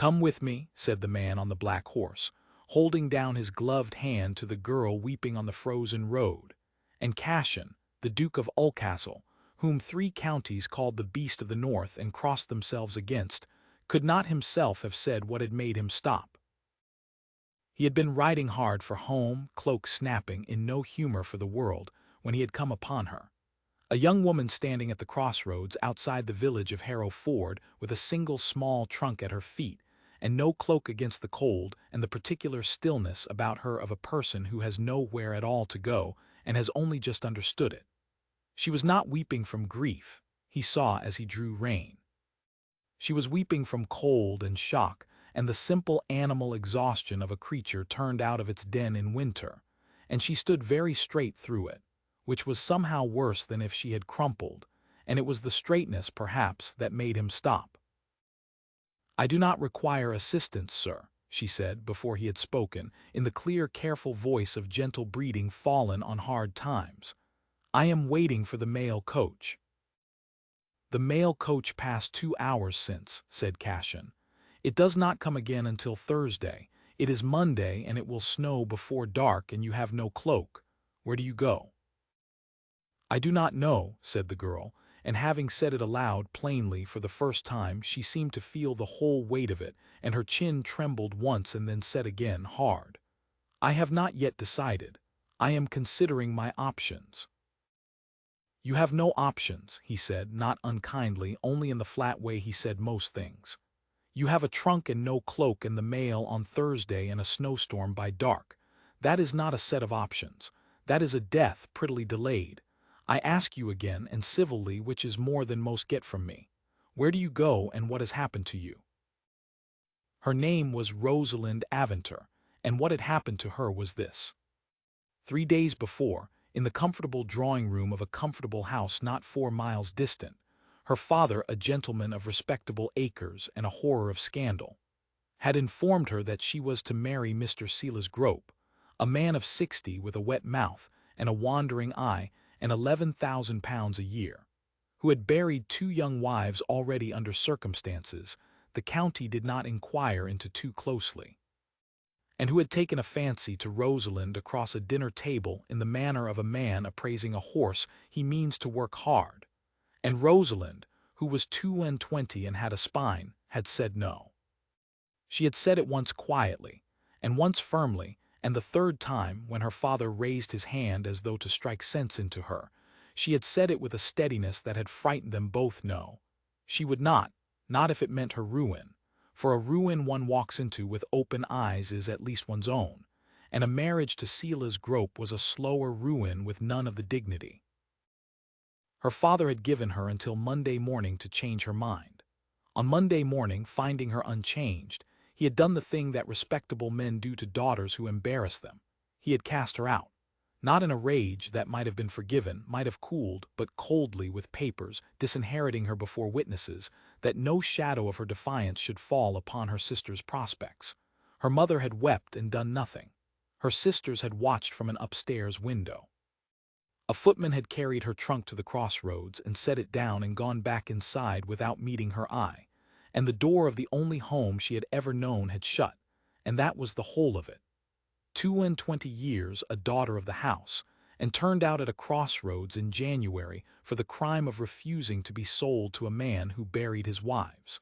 "Come with me," said the man on the black horse, holding down his gloved hand to the girl weeping on the frozen road. And Cashen, the Duke of Ulcastle, whom 3 counties called the Beast of the North and crossed themselves against, could not himself have said what had made him stop. He had been riding hard for home, cloak snapping, in no humor for the world, when he had come upon her. A young woman standing at the crossroads outside the village of Harrow Ford with a single small trunk at her feet, and no cloak against the cold and the particular stillness about her of a person who has nowhere at all to go and has only just understood it. She was not weeping from grief, he saw as he drew rein. She was weeping from cold and shock and the simple animal exhaustion of a creature turned out of its den in winter, and she stood very straight through it, which was somehow worse than if she had crumpled, and it was the straightness, perhaps, that made him stop. "I do not require assistance, sir," she said before he had spoken, in the clear, careful voice of gentle breeding fallen on hard times. "I am waiting for the mail coach." "The mail coach passed 2 hours since," said Cashen. "It does not come again until Thursday. It is Monday, and it will snow before dark, and you have no cloak. Where do you go?" "I do not know," said the girl, and having said it aloud plainly for the first time, she seemed to feel the whole weight of it, and her chin trembled once and then said again, hard, "I have not yet decided. I am considering my options." "You have no options," he said, not unkindly, only in the flat way he said most things. "You have a trunk and no cloak and the mail on Thursday and a snowstorm by dark. That is not a set of options. That is a death prettily delayed. I ask you again, and civilly, which is more than most get from me. Where do you go, and what has happened to you?" Her name was Rosalind Aventer, and what had happened to her was this. 3 days before, in the comfortable drawing-room of a comfortable house not 4 miles distant, her father, a gentleman of respectable acres and a horror of scandal, had informed her that she was to marry Mr. Silas Grope, a man of 60 with a wet mouth and a wandering eye and £11,000 a year, who had buried 2 young wives already under circumstances the county did not inquire into too closely, and who had taken a fancy to Rosalind across a dinner table in the manner of a man appraising a horse he means to work hard, and Rosalind, who was 22 and had a spine, had said no. She had said it once quietly, and once firmly, and the third time, when her father raised his hand as though to strike sense into her, she had said it with a steadiness that had frightened them both. No, she would not if it meant her ruin, for a ruin one walks into with open eyes is at least one's own, and a marriage to Silas Grope was a slower ruin with none of the dignity. Her father had given her until Monday morning to change her mind. On Monday morning, finding her unchanged, he had done the thing that respectable men do to daughters who embarrass them. He had cast her out. Not in a rage that might have been forgiven, might have cooled, but coldly with papers, disinheriting her before witnesses, that no shadow of her defiance should fall upon her sister's prospects. Her mother had wept and done nothing. Her sisters had watched from an upstairs window. A footman had carried her trunk to the crossroads and set it down and gone back inside without meeting her eye, and the door of the only home she had ever known had shut, and that was the whole of it. 22 years a daughter of the house, and turned out at a crossroads in January for the crime of refusing to be sold to a man who buried his wives.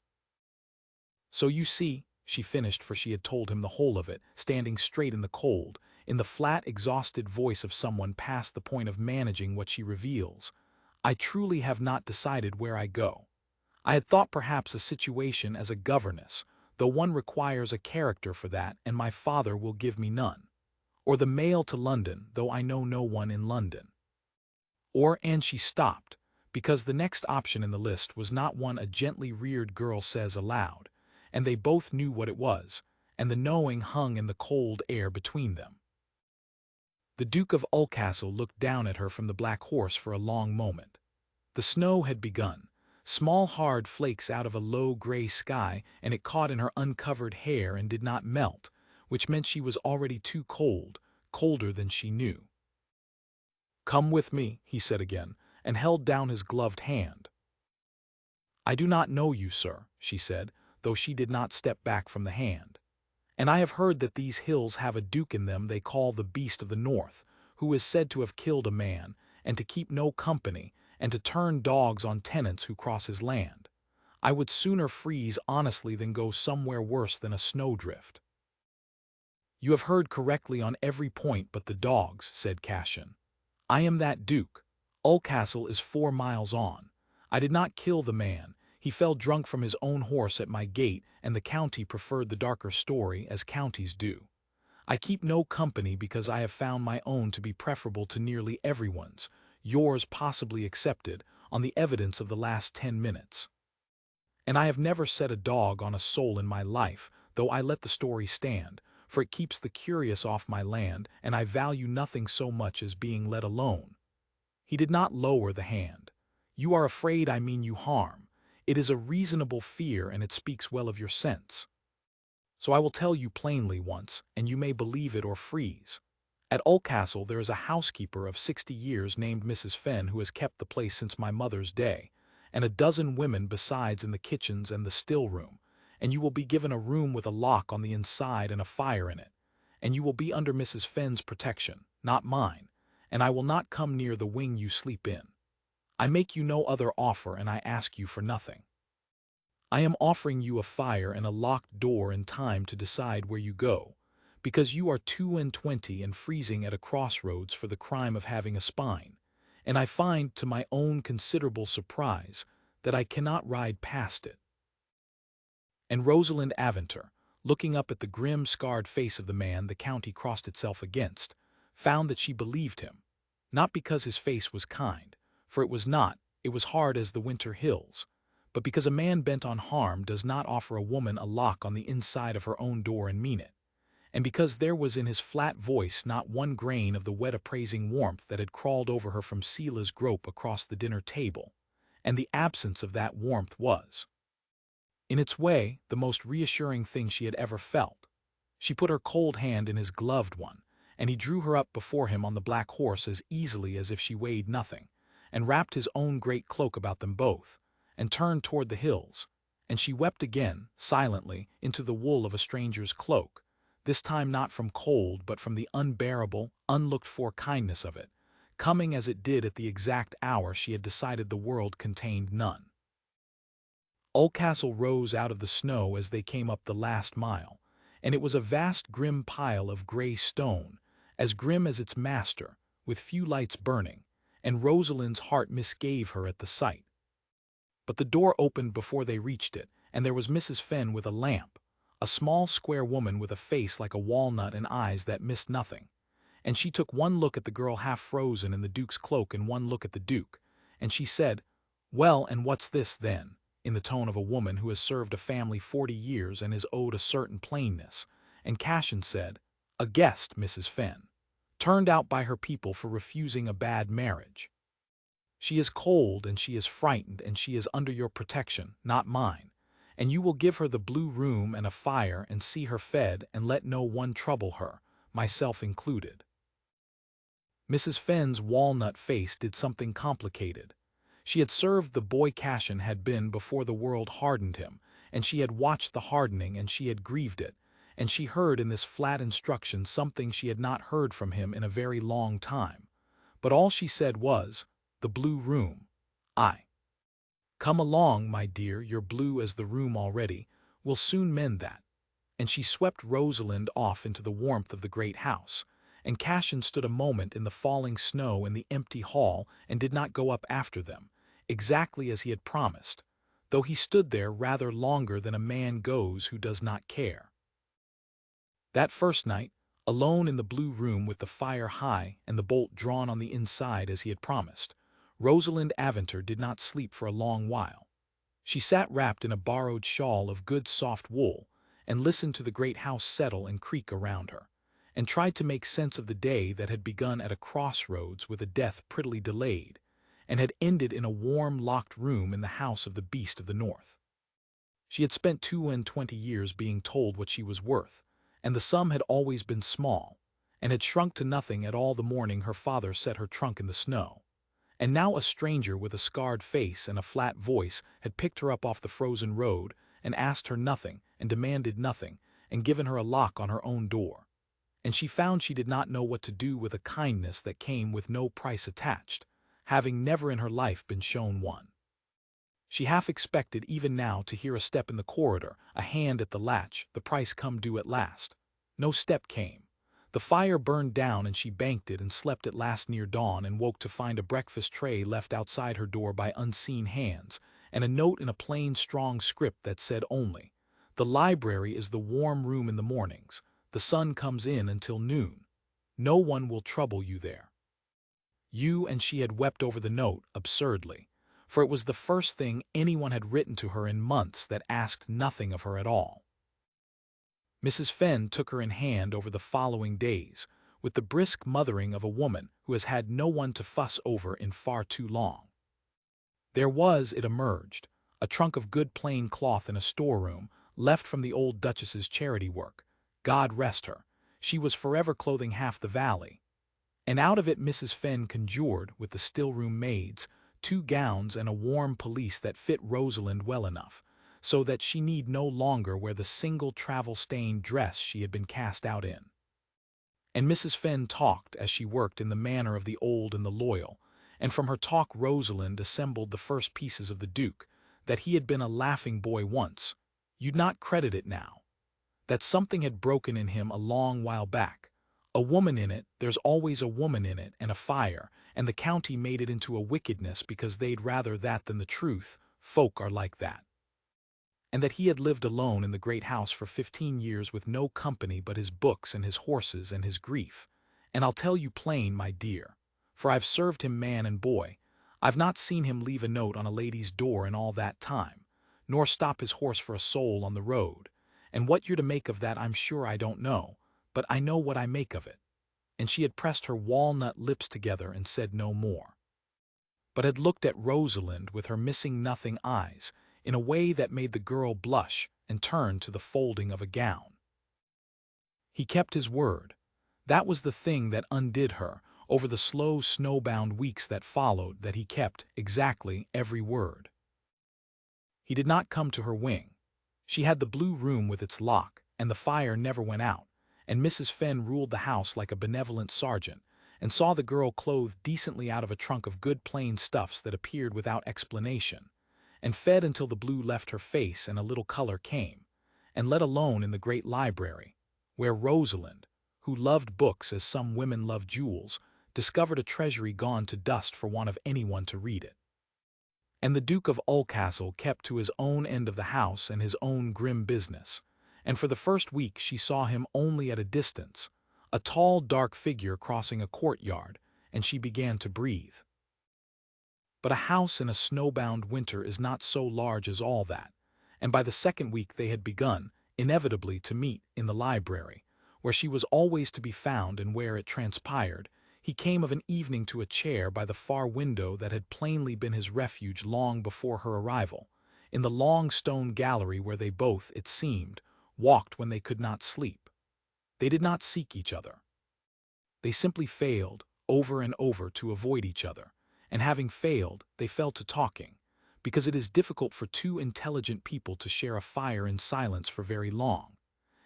"So you see," she finished, for she had told him the whole of it, standing straight in the cold, in the flat, exhausted voice of someone past the point of managing what she reveals, "I truly have not decided where I go. I had thought perhaps a situation as a governess, though one requires a character for that, and my father will give me none. Or the mail to London, though I know no one in London. Or," and she stopped, because the next option in the list was not one a gently reared girl says aloud, and they both knew what it was, and the knowing hung in the cold air between them. The Duke of Ulcastle looked down at her from the black horse for a long moment. The snow had begun, small hard flakes out of a low gray sky, and it caught in her uncovered hair and did not melt, which meant she was already too cold, colder than she knew. "Come with me," he said again, and held down his gloved hand. "I do not know you, sir," she said, though she did not step back from the hand. And I have heard that these hills have a duke in them they call the Beast of the North, who is said to have killed a man, and to keep no company, and to turn dogs on tenants who cross his land. I would sooner freeze honestly than go somewhere worse than a snowdrift." "You have heard correctly on every point but the dogs," said Cassian. "I am that duke. Ulcastle is 4 miles on. I did not kill the man. He fell drunk from his own horse at my gate, and the county preferred the darker story, as counties do. I keep no company because I have found my own to be preferable to nearly everyone's, yours possibly excepted, on the evidence of the last 10 minutes. And I have never set a dog on a soul in my life, though I let the story stand, for it keeps the curious off my land, and I value nothing so much as being let alone." He did not lower the hand. "You are afraid I mean you harm. It is a reasonable fear, and it speaks well of your sense. So I will tell you plainly once, and you may believe it or freeze. At Ulcastle there is a housekeeper of 60 years named Mrs. Fenn who has kept the place since my mother's day, and a dozen women besides in the kitchens and the still room, and you will be given a room with a lock on the inside and a fire in it, and you will be under Mrs. Fenn's protection, not mine, and I will not come near the wing you sleep in. I make you no other offer, and I ask you for nothing. I am offering you a fire and a locked door in time to decide where you go, because you are 22 and freezing at a crossroads for the crime of having a spine, and I find, to my own considerable surprise, that I cannot ride past it." And Rosalind Aventer, looking up at the grim, scarred face of the man the county crossed itself against, found that she believed him, not because his face was kind, for it was not, it was hard as the winter hills, but because a man bent on harm does not offer a woman a lock on the inside of her own door and mean it, and because there was in his flat voice not one grain of the wet appraising warmth that had crawled over her from Sela's grope across the dinner table, and the absence of that warmth was, in its way, the most reassuring thing she had ever felt. She put her cold hand in his gloved one, and he drew her up before him on the black horse as easily as if she weighed nothing, and wrapped his own great cloak about them both, and turned toward the hills, and she wept again, silently, into the wool of a stranger's cloak, this time not from cold but from the unbearable, unlooked-for kindness of it, coming as it did at the exact hour she had decided the world contained none. Ulcastle rose out of the snow as they came up the last mile, and it was a vast grim pile of gray stone, as grim as its master, with few lights burning, and Rosalind's heart misgave her at the sight. But the door opened before they reached it, and there was Mrs. Fenn with a lamp, a small square woman with a face like a walnut and eyes that missed nothing, and she took one look at the girl half frozen in the Duke's cloak and one look at the Duke, and she said, "Well, and what's this, then?" in the tone of a woman who has served a family 40 years and is owed a certain plainness, and Cassian said, "A guest, Mrs. Fenn, turned out by her people for refusing a bad marriage. She is cold and she is frightened and she is under your protection, not mine, and you will give her the blue room and a fire and see her fed and let no one trouble her, myself included." Mrs. Fenn's walnut face did something complicated. She had served the boy Cassian had been before the world hardened him, and she had watched the hardening and she had grieved it, and she heard in this flat instruction something she had not heard from him in a very long time. But all she said was, "The blue room. I. Come along, my dear, you're blue as the room already. We'll soon mend that." And she swept Rosalind off into the warmth of the great house, and Cassian stood a moment in the falling snow in the empty hall and did not go up after them, exactly as he had promised, though he stood there rather longer than a man goes who does not care. That first night, alone in the blue room with the fire high and the bolt drawn on the inside as he had promised, Rosalind Aventer did not sleep for a long while. She sat wrapped in a borrowed shawl of good soft wool, and listened to the great house settle and creak around her, and tried to make sense of the day that had begun at a crossroads with a death prettily delayed, and had ended in a warm, locked room in the house of the Beast of the North. She had spent 22 years being told what she was worth, and the sum had always been small, and had shrunk to nothing at all the morning her father set her trunk in the snow. And now a stranger with a scarred face and a flat voice had picked her up off the frozen road and asked her nothing, and demanded nothing, and given her a lock on her own door. And she found she did not know what to do with a kindness that came with no price attached, having never in her life been shown one. She half expected even now to hear a step in the corridor, a hand at the latch, the price come due at last. No step came. The fire burned down and she banked it and slept at last near dawn and woke to find a breakfast tray left outside her door by unseen hands, and a note in a plain strong script that said only, "The library is the warm room in the mornings. The sun comes in until noon. No one will trouble you there." And she had wept over the note, absurdly, for it was the first thing anyone had written to her in months that asked nothing of her at all. Mrs. Fenn took her in hand over the following days, with the brisk mothering of a woman who has had no one to fuss over in far too long. There was, it emerged, a trunk of good plain cloth in a storeroom, left from the old Duchess's charity work. God rest her, she was forever clothing half the valley. And out of it Mrs. Fenn conjured, with the still-room maids, 2 gowns and a warm pelisse that fit Rosalind well enough, so that she need no longer wear the single travel-stained dress she had been cast out in. And Mrs. Fenn talked as she worked in the manner of the old and the loyal, and from her talk Rosalind assembled the first pieces of the Duke, that he had been a laughing boy once. You'd not credit it now. That something had broken in him a long while back. A woman in it, there's always a woman in it, and a fire, and the county made it into a wickedness because they'd rather that than the truth. Folk are like that. And that he had lived alone in the great house for 15 years with no company but his books and his horses and his grief. And I'll tell you plain, my dear, for I've served him man and boy, I've not seen him leave a note on a lady's door in all that time, nor stop his horse for a soul on the road. And what you're to make of that I'm sure I don't know, but I know what I make of it. And she had pressed her walnut lips together and said no more, but had looked at Rosalind with her missing-nothing eyes in a way that made the girl blush and turn to the folding of a gown. He kept his word. That was the thing that undid her over the slow snowbound weeks that followed, that he kept exactly every word. He did not come to her wing. She had the blue room with its lock, and the fire never went out, and Mrs. Fenn ruled the house like a benevolent sergeant, and saw the girl clothed decently out of a trunk of good plain stuffs that appeared without explanation, and fed until the blue left her face and a little color came, and let alone in the great library, where Rosalind, who loved books as some women love jewels, discovered a treasury gone to dust for want of anyone to read it. And the Duke of Ulcastle kept to his own end of the house and his own grim business, and for the first week she saw him only at a distance, a tall dark figure crossing a courtyard, and she began to breathe. But a house in a snowbound winter is not so large as all that, and by the second week they had begun, inevitably, to meet in the library, where she was always to be found and where, it transpired, he came of an evening to a chair by the far window that had plainly been his refuge long before her arrival, in the long stone gallery where they both, it seemed, walked when they could not sleep. They did not seek each other. They simply failed, over and over, to avoid each other, and having failed, they fell to talking, because it is difficult for 2 intelligent people to share a fire in silence for very long.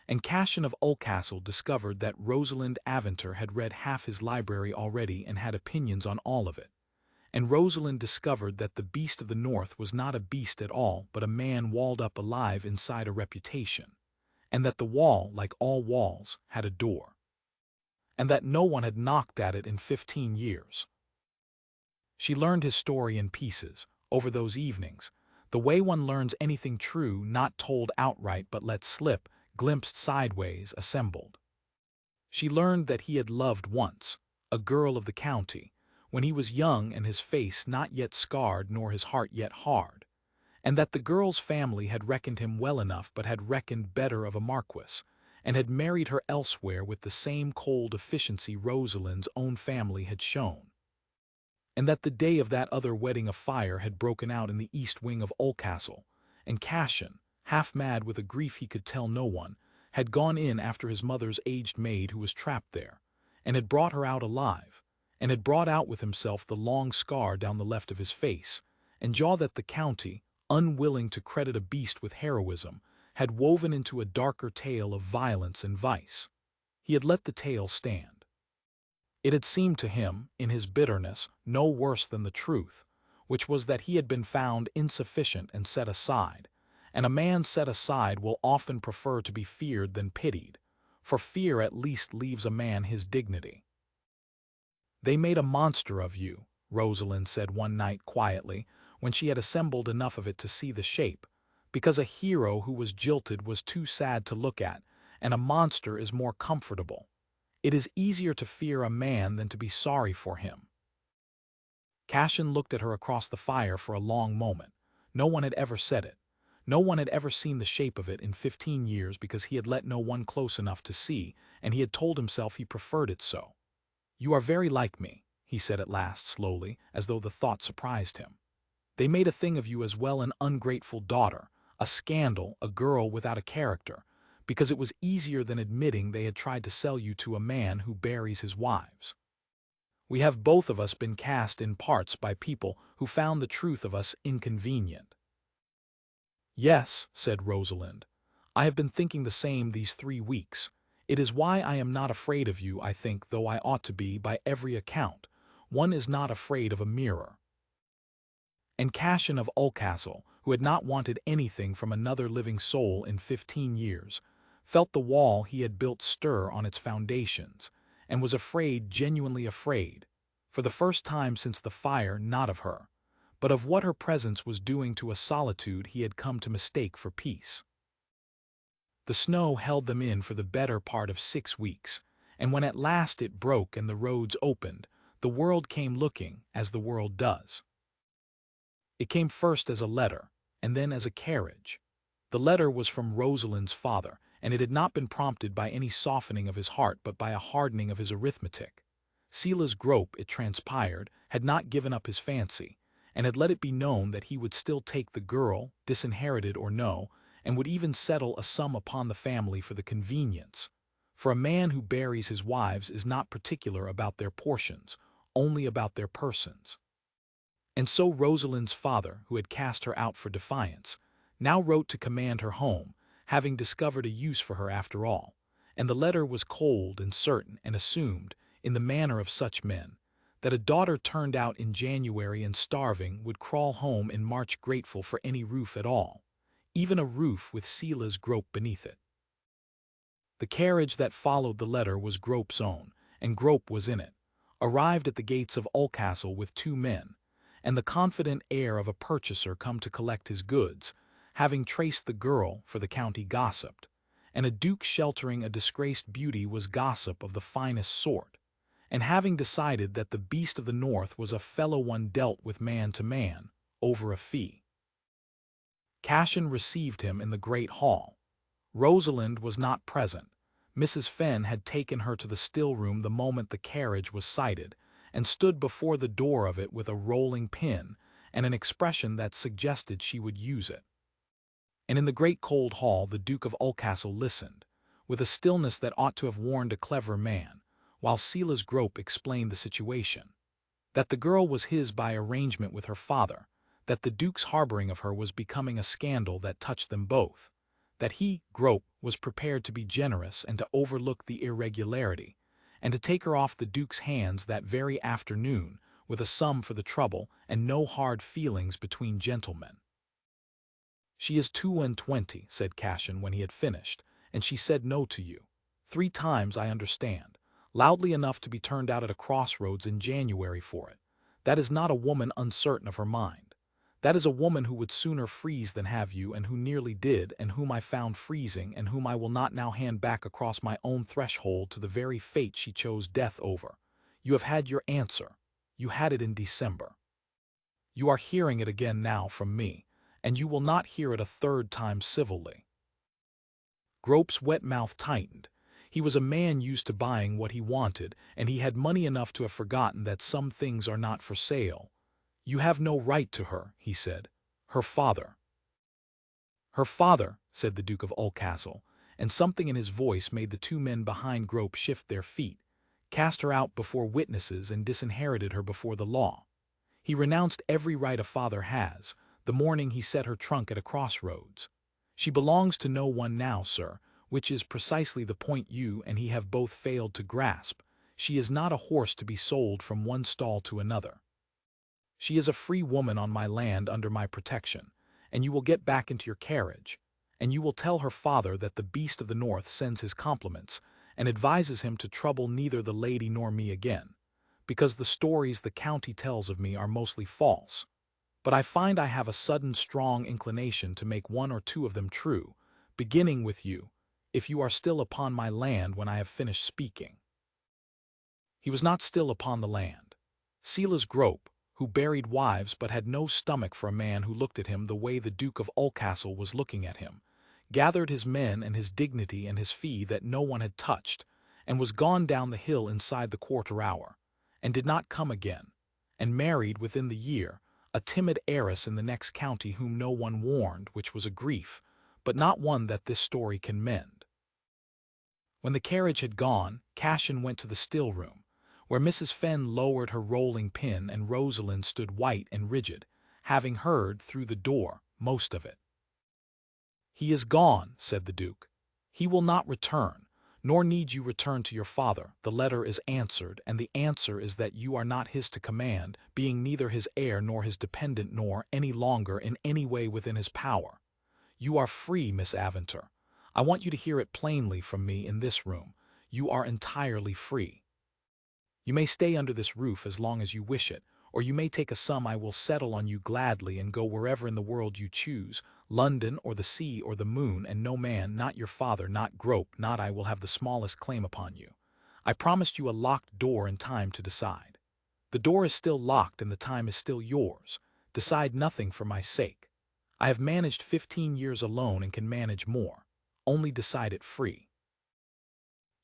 And Cashin of Ulcastle discovered that Rosalind Aventer had read half his library already and had opinions on all of it. And Rosalind discovered that the beast of the north was not a beast at all, but a man walled up alive inside a reputation, and that the wall, like all walls, had a door, and that no one had knocked at it in 15 years. She learned his story in pieces, over those evenings, the way one learns anything true, not told outright but let slip, glimpsed sideways, assembled. She learned that he had loved once, a girl of the county, when he was young and his face not yet scarred nor his heart yet hard, and that the girl's family had reckoned him well enough but had reckoned better of a marquis, and had married her elsewhere with the same cold efficiency Rosalind's own family had shown, and that the day of that other wedding a fire had broken out in the east wing of Ulcastle, and Cashin, half mad with a grief he could tell no one, had gone in after his mother's aged maid who was trapped there, and had brought her out alive, and had brought out with himself the long scar down the left of his face, and jaw that the county, unwilling to credit a beast with heroism, had woven into a darker tale of violence and vice. He had let the tale stand. It had seemed to him, in his bitterness, no worse than the truth, which was that he had been found insufficient and set aside, and a man set aside will often prefer to be feared than pitied, for fear at least leaves a man his dignity. "They made a monster of you," Rosalind said one night quietly, when she had assembled enough of it to see the shape, because a hero who was jilted was too sad to look at, and a monster is more comfortable. It is easier to fear a man than to be sorry for him. Cashin looked at her across the fire for a long moment. No one had ever said it. No one had ever seen the shape of it in 15 years because he had let no one close enough to see, and he had told himself he preferred it so. "You are very like me," he said at last slowly, as though the thought surprised him. "They made a thing of you as well, an ungrateful daughter, a scandal, a girl without a character, because it was easier than admitting they had tried to sell you to a man who buries his wives. We have both of us been cast in parts by people who found the truth of us inconvenient." "Yes," said Rosalind, "I have been thinking the same these 3 weeks. It is why I am not afraid of you, I think, though I ought to be, by every account. One is not afraid of a mirror." And Cashin of Ulcastle, who had not wanted anything from another living soul in 15 years, felt the wall he had built stir on its foundations, and was afraid, genuinely afraid, for the first time since the fire, not of her, but of what her presence was doing to a solitude he had come to mistake for peace. The snow held them in for the better part of 6 weeks, and when at last it broke and the roads opened, the world came looking, as the world does. It came first as a letter, and then as a carriage. The letter was from Rosalind's father, and it had not been prompted by any softening of his heart but by a hardening of his arithmetic. Silas Grope, it transpired, had not given up his fancy, and had let it be known that he would still take the girl, disinherited or no, and would even settle a sum upon the family for the convenience. For a man who buries his wives is not particular about their portions, only about their persons. And so Rosalind's father, who had cast her out for defiance, now wrote to command her home, having discovered a use for her after all, and the letter was cold and certain and assumed, in the manner of such men, that a daughter turned out in January and starving would crawl home in March grateful for any roof at all, even a roof with Silas Grope beneath it. The carriage that followed the letter was Grope's own, and Grope was in it, arrived at the gates of Ulcastle with 2 men, and the confident air of a purchaser come to collect his goods, having traced the girl, for the county gossiped, and a duke sheltering a disgraced beauty was gossip of the finest sort, and having decided that the beast of the north was a fellow one dealt with man to man, over a fee. Cashin received him in the great hall. Rosalind was not present. Mrs. Fenn had taken her to the still room the moment the carriage was sighted, and stood before the door of it with a rolling pin and an expression that suggested she would use it. And in the great cold hall the Duke of Ulcastle listened, with a stillness that ought to have warned a clever man, while Silas Grope explained the situation. That the girl was his by arrangement with her father, that the Duke's harboring of her was becoming a scandal that touched them both, that he, Grope, was prepared to be generous and to overlook the irregularity, and to take her off the Duke's hands that very afternoon with a sum for the trouble and no hard feelings between gentlemen. "She is 22, said Cashin when he had finished, "and she said no to you. 3 times, I understand, loudly enough to be turned out at a crossroads in January for it. That is not a woman uncertain of her mind. That is a woman who would sooner freeze than have you, and who nearly did, and whom I found freezing, and whom I will not now hand back across my own threshold to the very fate she chose death over. You have had your answer. You had it in December. You are hearing it again now from me, and you will not hear it a 3rd time civilly." Grope's wet mouth tightened. He was a man used to buying what he wanted, and he had money enough to have forgotten that some things are not for sale. "You have no right to her," he said. "Her father." "Her father," said the Duke of Ulcastle, and something in his voice made the 2 men behind Grope shift their feet, cast her out before witnesses and disinherited her before the law. He renounced every right a father has, the morning he set her trunk at a crossroads. She belongs to no one now, sir, which is precisely the point you and he have both failed to grasp. She is not a horse to be sold from one stall to another. She is a free woman on my land under my protection, and you will get back into your carriage, and you will tell her father that the beast of the north sends his compliments, and advises him to trouble neither the lady nor me again, because the stories the county tells of me are mostly false. But I find I have a sudden strong inclination to make one or two of them true, beginning with you, if you are still upon my land when I have finished speaking. He was not still upon the land. Silas Grope, who buried wives but had no stomach for a man who looked at him the way the Duke of Ulcastle was looking at him, gathered his men and his dignity and his fee that no one had touched, and was gone down the hill inside the quarter hour, and did not come again, and married within the year a timid heiress in the next county whom no one warned, which was a grief, but not one that this story can mend. When the carriage had gone, Cashin went to the still-room, where Mrs. Fenn lowered her rolling pin and Rosalind stood white and rigid, having heard, through the door, most of it. "He is gone," said the Duke. "He will not return, nor need you return to your father. The letter is answered, and the answer is that you are not his to command, being neither his heir nor his dependent nor, any longer, in any way within his power. You are free, Miss Aventor. I want you to hear it plainly from me in this room. You are entirely free. You may stay under this roof as long as you wish it, or you may take a sum I will settle on you gladly and go wherever in the world you choose, London or the sea or the moon, and no man, not your father, not Grope, not I, will have the smallest claim upon you. I promised you a locked door and time to decide. The door is still locked and the time is still yours. Decide nothing for my sake. I have managed 15 years alone and can manage more. Only decide it free."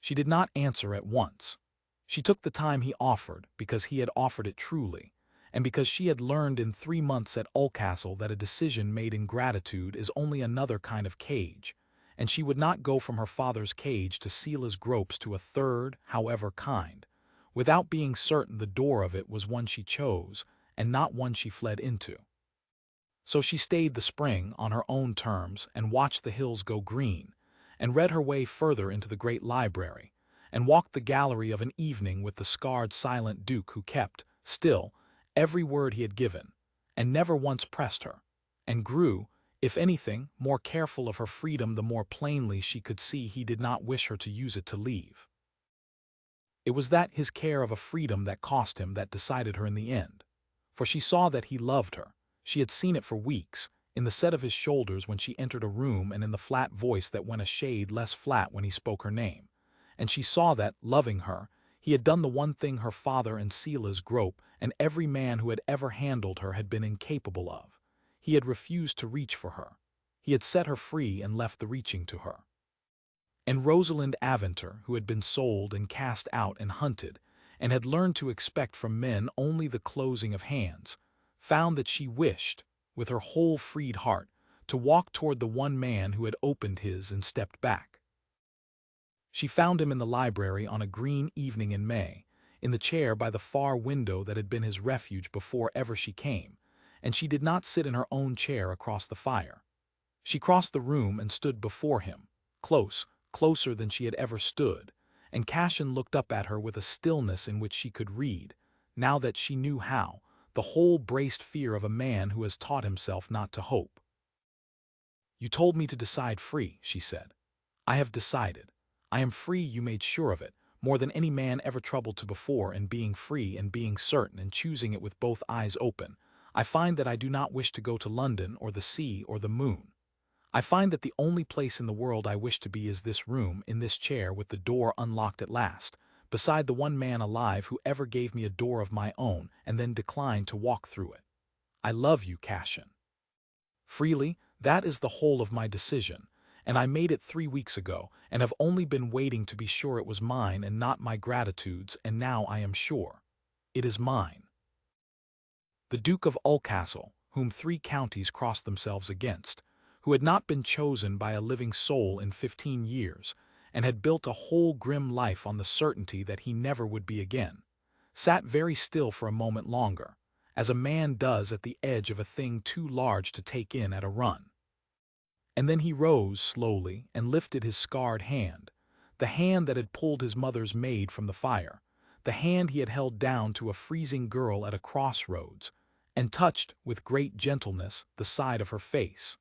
She did not answer at once. She took the time he offered because he had offered it truly, and because she had learned in 3 months at Ulcastle that a decision made in gratitude is only another kind of cage, and she would not go from her father's cage to Silas Grope's to a third, however kind, without being certain the door of it was one she chose and not one she fled into. So she stayed the spring on her own terms and watched the hills go green, and read her way further into the great library, and walked the gallery of an evening with the scarred silent Duke who kept, still, every word he had given, and never once pressed her, and grew, if anything, more careful of her freedom the more plainly she could see he did not wish her to use it to leave. It was that his care of a freedom that cost him that decided her in the end, for she saw that he loved her. She had seen it for weeks, in the set of his shoulders when she entered a room and in the flat voice that went a shade less flat when he spoke her name. And she saw that, loving her, he had done the one thing her father and Silas Grope and every man who had ever handled her had been incapable of. He had refused to reach for her. He had set her free and left the reaching to her. And Rosalind Aventor, who had been sold and cast out and hunted, and had learned to expect from men only the closing of hands, found that she wished, with her whole freed heart, to walk toward the one man who had opened his and stepped back. She found him in the library on a green evening in May, in the chair by the far window that had been his refuge before ever she came, and she did not sit in her own chair across the fire. She crossed the room and stood before him, closer than she had ever stood, and Cashin looked up at her with a stillness in which she could read, now that she knew how, the whole braced fear of a man who has taught himself not to hope. "You told me to decide free," she said. "I have decided. I am free, you made sure of it, more than any man ever troubled to before, in being free and being certain and choosing it with both eyes open. I find that I do not wish to go to London or the sea or the moon. I find that the only place in the world I wish to be is this room, in this chair, with the door unlocked at last, beside the one man alive who ever gave me a door of my own and then declined to walk through it. I love you, Cashin. Freely, that is the whole of my decision, and I made it 3 weeks ago, and have only been waiting to be sure it was mine and not my gratitude's, and now I am sure. It is mine." The Duke of Ulcastle, whom 3 counties crossed themselves against, who had not been chosen by a living soul in 15 years, and had built a whole grim life on the certainty that he never would be again, sat very still for a moment longer, as a man does at the edge of a thing too large to take in at a run. And then he rose slowly and lifted his scarred hand, the hand that had pulled his mother's maid from the fire, the hand he had held down to a freezing girl at a crossroads, and touched with great gentleness the side of her face.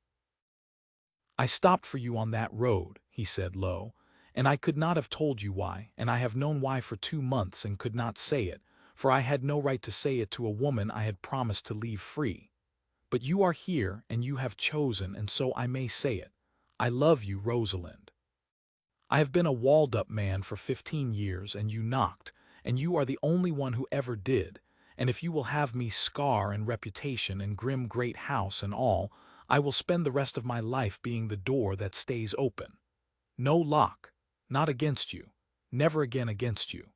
"I stopped for you on that road," he said low, "and I could not have told you why, and I have known why for 2 months and could not say it, for I had no right to say it to a woman I had promised to leave free. But you are here and you have chosen, and so I may say it. I love you, Rosalind. I have been a walled-up man for 15 years, and you knocked, and you are the only one who ever did, and if you will have me scar and reputation and grim great house and all, I will spend the rest of my life being the door that stays open. No lock, not against you, never again against you."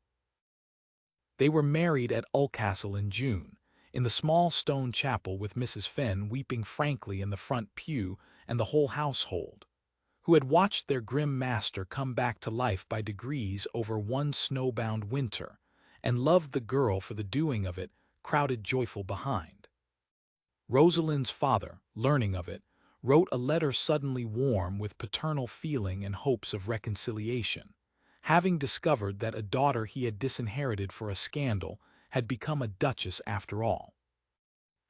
They were married at Ulcastle in June, in the small stone chapel, with Mrs. Fenn weeping frankly in the front pew and the whole household, who had watched their grim master come back to life by degrees over one snowbound winter, and loved the girl for the doing of it, crowded joyful behind. Rosalind's father, learning of it, wrote a letter suddenly warm with paternal feeling and hopes of reconciliation, having discovered that a daughter he had disinherited for a scandal had become a duchess after all.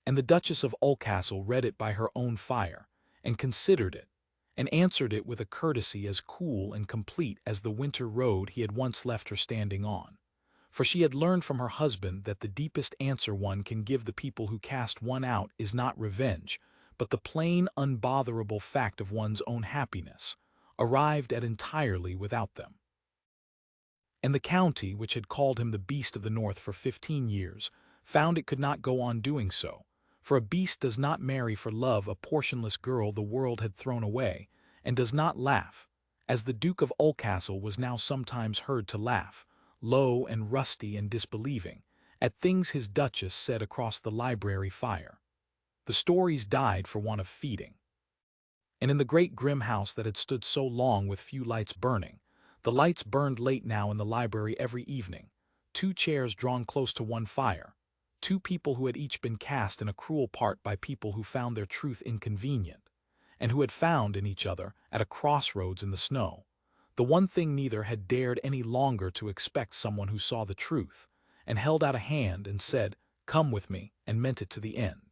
And the Duchess of Ulcastle read it by her own fire, and considered it, and answered it with a courtesy as cool and complete as the winter road he had once left her standing on. For she had learned from her husband that the deepest answer one can give the people who cast one out is not revenge, but the plain, unbotherable fact of one's own happiness, arrived at entirely without them. And the county, which had called him the beast of the north for 15 years, found it could not go on doing so, for a beast does not marry for love a portionless girl the world had thrown away, and does not laugh, as the Duke of Ulcastle was now sometimes heard to laugh, low and rusty and disbelieving, at things his duchess said across the library fire. The stories died for want of feeding. And in the great grim house that had stood so long with few lights burning, the lights burned late now in the library every evening, 2 chairs drawn close to one fire, 2 people who had each been cast in a cruel part by people who found their truth inconvenient, and who had found in each other, at a crossroads in the snow, the one thing neither had dared any longer to expect, someone who saw the truth, and held out a hand and said, "Come with me," and meant it to the end.